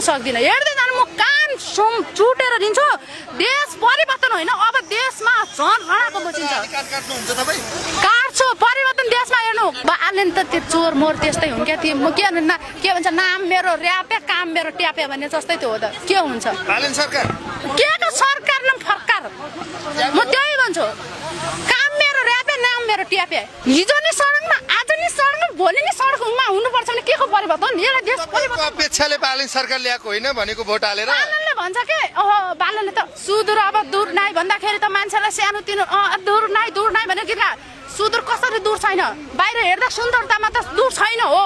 सक्दिनँ। हेर्दै जानु म कान चुटेर दिन्छु। देश परिवर्तन होइन, अब देशमा झन् रणाको बसिन्छ। काट्छु परिवर्तन देशमा हेर्नु। बाले त त्यो चोर मोर त्यस्तै हुन् क्या। त्यो म के भन्छ नाम मेरो र्यापे काम मेरो ट्यापे भन्ने जस्तै त्यो हो त के हुन्छ के को सरकार न फर्कार म त्यही भन्छु। काम मेरो र्यापे नाम मेरो ट्यापे। हिजो नि सडकमा आज नि सडकमा भोलि नि सडकमा हुनुपर्छ भने के को परिवर्तन? यसलाई देश परिवर्तन अपेक्षाले बालन सरकार ल्याएको होइन भनेको भोट हालेर बालनले भन्छ के ओहो बालनले त सुदूर अब दूर नाइ भन्दाखेरि त मान्छेलाई सानो तिनो दूर नाइ भने के सुदूर कसरी दूर छैन? बाहिर हेर्दा सुन्दरतामा त दूर छैन हो।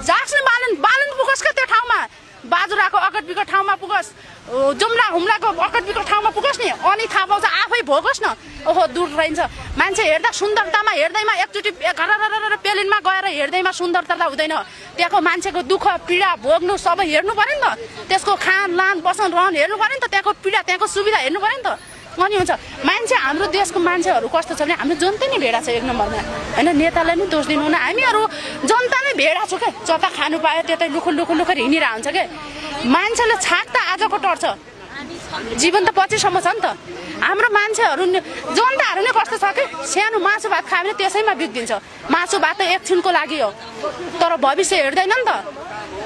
जाक्स नि बालन पुगोस् क्या त्यो ठाउँमा। बाजुराको अकटबीको ठाउँमा पुगोस्, जुम्ला हुम्लाको अकटबीको ठाउँमा पुगोस् नि, अनि थाहा पाउँछ आफै भोगोस् न। ओहो दूर रहन्छ मान्छे हेर्दा सुन्दरतामा हेर्दैमा एकचोटि पेलिनमा गएर हेर्दैमा सुन्दरता हुँदैन। त्यहाँको मान्छेको दुःख पीडा भोग्नु सबै हेर्नु पर्यो नि त। त्यसको खान लान बसन रहन हेर्नु पर्यो नि त। त्यहाँको पीडा त्यहाँको सुविधा हेर्नु पर्यो नि त। अनि हुन्छ मान्छे हाम्रो देशको मान्छेहरू कस्तो छ भने हाम्रो जनता नै भेडा छ एक नम्बरमा होइन। नेतालाई नि दोष दिनु हुन हामीहरू जनता नै भेडा छु क्या। जता खानु पायो त्यतै लुखुर हिँडिरहेको हुन्छ क्या। मान्छेले छाक त आजको टर्छ, जीवन त पछिसम्म छ नि त। हाम्रो मान्छेहरू जनताहरू नै कस्तो छ कि सानो मासु भात खायो भने त्यसैमा बिग्दिन्छ। मासु भात त एकछिनको लागि हो तर भविष्य हेर्दैन नि त।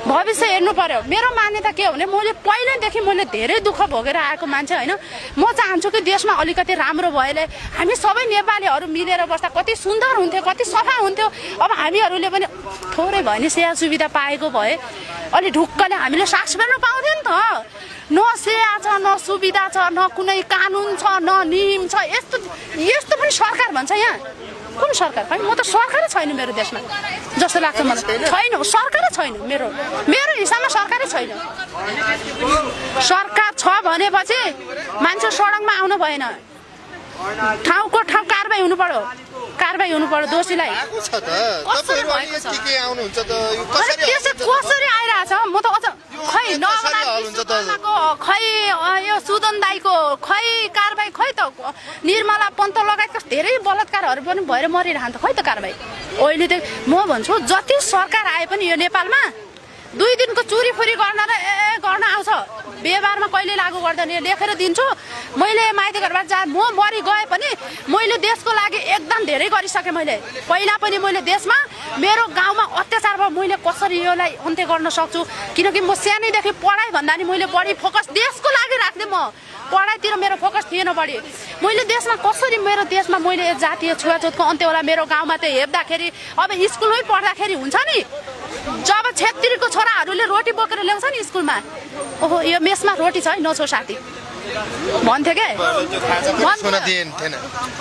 भविष्य हेर्नु पर्यो। मेरो मान्यता के हो भने मैले पहिल्यैदेखि मैले धेरै दुःख भोगेर आएको मान्छे होइन। म चाहन्छु कि देशमा अलिकति राम्रो भएले हामी सबै नेपालीहरू मिलेर बस्दा कति सुन्दर हुन्थ्यो, कति सफा हुन्थ्यो। अब हामीहरूले पनि थोरै भयो नि सेवा सुविधा पाएको भए अलि ढुक्कले हामीले सास फेर्नु पाउँथ्यो नि त। न सेवा छ न सुविधा छ न कुनै कानुन छ न नियम छ। यस्तो पनि सरकार भन्छ यहाँ? कुन सरकार? खै म त सरकारै छैन मेरो देशमा जस्तो लाग्छ मलाई। छैन सरकारै छैन मेरो हिसाबमा सरकारै छैन। सरकार छ भनेपछि मान्छे सडकमा आउनु भएन। ठाउँको ठाउँ कारबाही हुनु पर्यो दोषीलाई। कसरी आइरहेछ म त अझ खै खै यो सुदन दाईको खै कारबाही खै त निर्मला पन्त लगायतका धेरै बलात्कारहरू पनि भएर मरिरहन्छ खै त कारबाही। अहिले त म भन्छु जति सरकार आए पनि यो नेपालमा 2 दिनको चुरीफुरी गर्न आउँछ। व्यवहारमा कहिले लागू गर्दैन लेखेर दिन्छु। मैले माइती घरबाट म मरि गए पनि मैले देशको लागि एकदम धेरै गरिसकेँ। मैले पहिला पनि मैले देशमा मेरो गाउँमा अत्याचार भयो मैले कसरी यसलाई अन्त्य गर्न सक्छु। किनकि म सानैदेखि पढाइ भन्दा नि मैले बढी फोकस देशको लागि राख्थेँ। म पढाइतिर मेरो फोकस थिएन बढी। मैले देशमा कसरी मेरो देशमा मैले जातीय छुवाछुतको अन्त्यवाला मेरो गाउँमा त हेप्दाखेरि अब स्कुलमै पढ्दाखेरि हुन्छ नि। जब छेत्रीको छोराहरूले रोटी बोकेर ल्याउँछ नि स्कुलमा, ओहो यो मेसमा रोटी छ है नछो साथी भन्थ्यो क्या।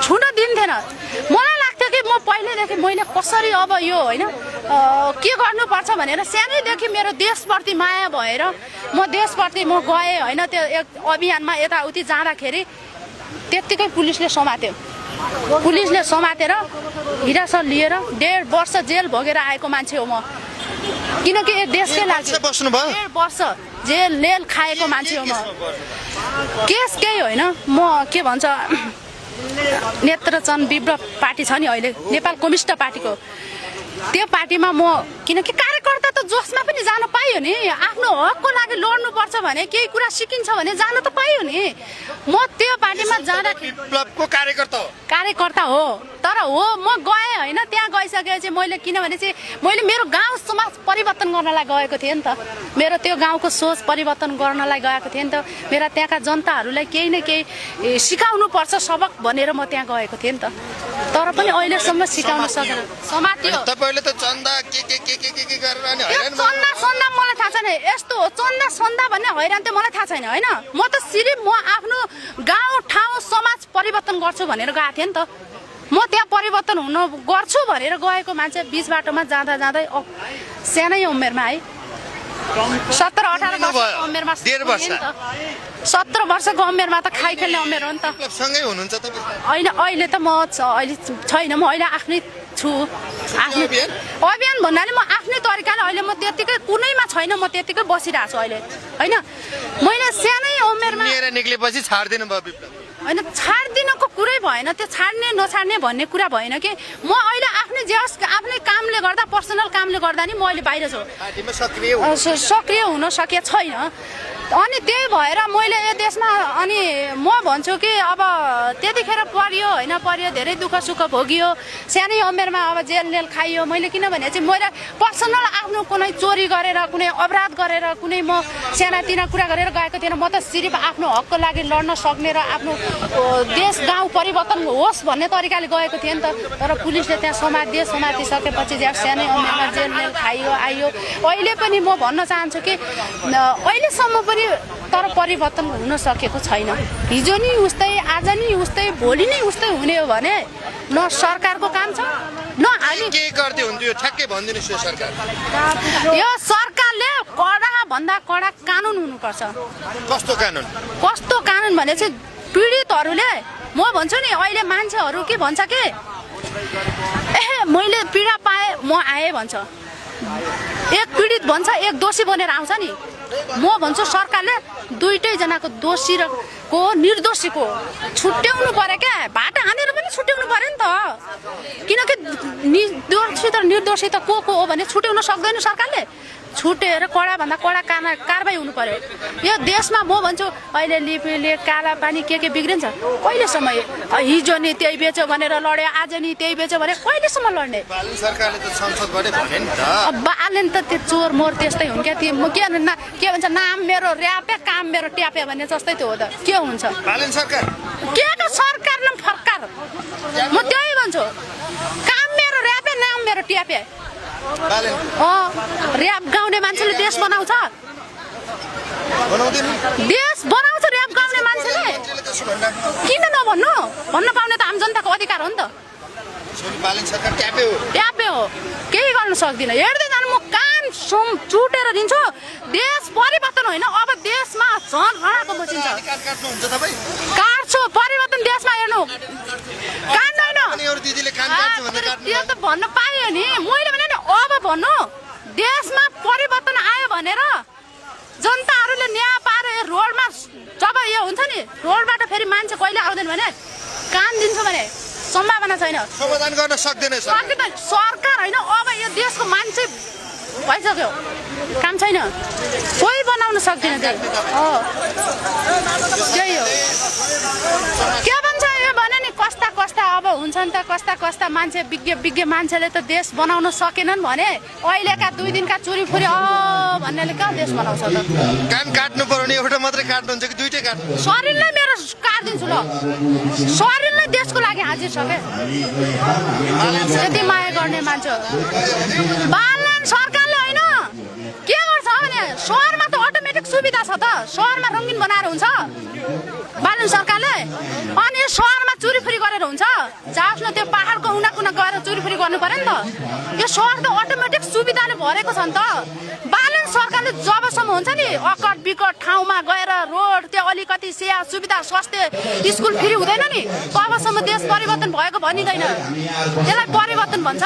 छुन दिन्थेन। मलाई लाग्थ्यो कि म पहिल्यैदेखि मैले कसरी अब यो होइन के गर्नुपर्छ भनेर सानैदेखि मेरो देशप्रति माया भएर म देशप्रति म गएँ होइन। त्यो एक अभियानमा यताउति जाँदाखेरि त्यत्तिकै पुलिसले समातेर हिरासत लिएर 1.5 वर्ष जेल भोगेर आएको मान्छे हो म। किनकि देशकै लागि 1.5 वर्ष जेल खाएको मान्छे हो म। केस केही होइन। म के भन्छ नेत्रचन विप्लव पार्टी छ नि अहिले नेपाल कम्युनिस्ट पार्टीको त्यो पार्टीमा म किनकि कार्यकर्ता त जोसमा पनि जान पाइयो नि। आफ्नो हकको लागि लड्नुपर्छ भने केही कुरा सिकिन्छ भने जान त पाइयो नि। म त्यो पार्टीमा जाँदाखेरि विप्लवको कार्यकर्ता हो तर हो म गएँ होइन। त्यहाँ गइसकेपछि मैले किनभने चाहिँ मैले मेरो गाउँ समाज परिवर्तन गर्नलाई गएको थिएँ नि त। मेरो त्यो गाउँको सोच परिवर्तन गर्नलाई गएको थिएँ नि त। मेरा त्यहाँका जनताहरूलाई केही न केही सिकाउनु पर्छ सबक भनेर म त्यहाँ गएको थिएँ नि त। तर पनि अहिलेसम्म सिकाउन सकेन। समात्यो तपाईले त चन्दा के गरेर नि हैरान चन्दा मलाई थाहा छैन। यस्तो हो चन्दा भन्ने हैरान त मलाई थाहा छैन होइन। म त सिर्फ म आफ्नो गाउँ ठाउँ समाज परिवर्तन गर्छु भनेर गएको थिएँ नि त। म त्यहाँ परिवर्तन हुन गर्छु भनेर गएको मान्छे बीच बाटोमा जाँदा सानै उमेरमा है 17-18 वर्षको उमेरमा 17 वर्षको उमेरमा त खाइखेल्ने उमेर हो नि त। सँगै हुनुहुन्छ तपाईँ? अहिले त म अहिले छैन। म अहिले आफ्नै छु अभियान भन्नाले म आफ्नै तरिकाले अहिले म त्यतिकै कुनैमा छैन म त्यतिकै बसिरहेको छु अहिले होइन मैले सानै उमेरमा निक्लेपछि छाड्दिनु भयो विप्लव होइन छाड्दिनको कुरै भएन त्यो छाड्ने नछाड्ने भन्ने कुरा भएन कि म अहिले आफ्नै आफ्नै कामले गर्दा पर्सनल कामले गर्दा नि म अहिले बाहिर छु सक्रिय हुन सकेको छैन अनि त्यही भएर मैले यो देशमा अनि म भन्छु कि अब त्यतिखेर परियो होइन परियो धेरै दुःख सुख भोगियो सानै उमेरमा अब जेल खाइयो मैले किनभने चाहिँ मैले पर्सनल आफ्नो कुनै चोरी गरेर कुनै अपराध गरेर कुनै म सानातिना कुरा गरेर गएको थिएन म त सिर्फ आफ्नो हकको लागि लड्न सक्ने र आफ्नो देश गाउँ परिवर्तन होस् भन्ने तरिकाले गएको थिएँ नि त तर पुलिसले त्यहाँ समातिसकेपछि चाहिँ सानै उमेरमा जेल खाइयो आइयो अहिले पनि म भन्न चाहन्छु कि अहिलेसम्म पनि तर परिवर्तन हुन सकेको छैन हिजो नि उस्तै आज नि उस्तै भोलि नै उस्तै हुने हो भने न सरकारको काम छ न हामी के गर्दै हुन्थ्यो ठ्याक्कै भनिदिनुस् यो सरकार यो सरकारले कडा भन्दा कडा कानुन हुनुपर्छ कस्तो कानुन भने चाहिँ पीडितहरूले म भन्छु नि अहिले मान्छेहरू के भन्छ कि मैले पीडा पाएँ म आएँ भन्छ एक पीडित भन्छ एक दोषी बनेर आउँछ नि म भन्छु सरकारले दुईटै जनाको दोषी र को निर्दोषीको छुट्याउनु पर्यो क्या भाटा हानेर पनि छुट्याउनु पर्यो नि त किनकि दोषी र निर्दोषी त को हो भने छुट्याउन सक्दैन सरकारले छुटेर कडा भन्दा कडा कारबाही हुनु पर्यो यो देशमा म भन्छु अहिले लिपीले काला पानी के बिग्रिन्छ कहिलेसम्म हिजो नि त्यही बेच्यो भनेर लड्यो आज नि त्यही बेच्यो भने कहिलेसम्म लड्ने सरकारले त संसदबाटै भने नि त बालेन त त्यो चोर मोर त्यस्तै हुन् क्या त्यो के भन्छ नाम मेरो र्यापे काम मेरो ट्यापे भन्ने जस्तै त्यो हो त के हुन्छ बालेन सरकार के को सरकार न फर्कार म त्यही भन्छु काम मेरो र्यापे नाम मेरो ट्यापे र्याप गाउने मान्छेले देश बनाउँछ देश बनाउँछ र्याप गाउने मान्छेले किन नभन्नु भन्न पाउने त आम जनताको अधिकार हो नि त ट्यापे हो केही गर्न सक्दिनँ हेर्दै जानु म कान चुटेर दिन्छु देश परिवर्तन होइन अब देशमा झन् हराएको बसिन्छ काट्छु परिवर्तन देशमा हेर्नु त्यो त भन्न पाइयो नि मैले भने नि अब भन्नु देशमा परिवर्तन आयो भनेर जनताहरूले न्याय पाएर रोडमा जब यो हुन्छ नि रोडबाट फेरि मान्छे कहिले आउँदैन भने कान दिन्छु भने सम्भावना छैन समाधान गर्न सक्दैन सरकार होइन अब यो देशको मान्छे भइसक्यो काम छैन कोही बनाउन सक्दैन त्यही हो के भन्छ यो भने नि कस्ता अब हुन्छ नि त कस्ता मान्छे विज्ञ मान्छेले त देश बनाउन सकेनन् भने अहिलेका 2 दिनका चोरी फुरी भन्नेले कहाँ देश बनाउँछ त कान काट्नु पर्यो नि एउटा मात्रै काट्नुहुन्छ कि दुईटै काट्नु शरीरलाई मेरो काट्दिन्छु ल शरीरलाई देशको लागि हाजिर छ के यति माया गर्ने मान्छे बालन सरकारले होइन के गर्छ भने शहरमा त अटोमेटिक सुविधा छ त शहरमा रङ्गिन बनाएर हुन्छ बालन सरकारले अनि शहरमा चोरीफुरी गरेर हुन्छ जाओस् न त्यो पहाडको कुना गएर चोरीफुरी गर्नु पर्यो नि त यो शहर त अटोमेटिक सुविधाले भरेको छ नि त बालन सरकारले जबसम्म हुन्छ नि अकट बिकट ठाउँमा गएर रोड त्यो अलिकति सेवा सुविधा स्वास्थ्य स्कुल फ्री हुँदैन नि तबसम्म देश परिवर्तन भएको भनिँदैन यसलाई परिवर्तन भन्छ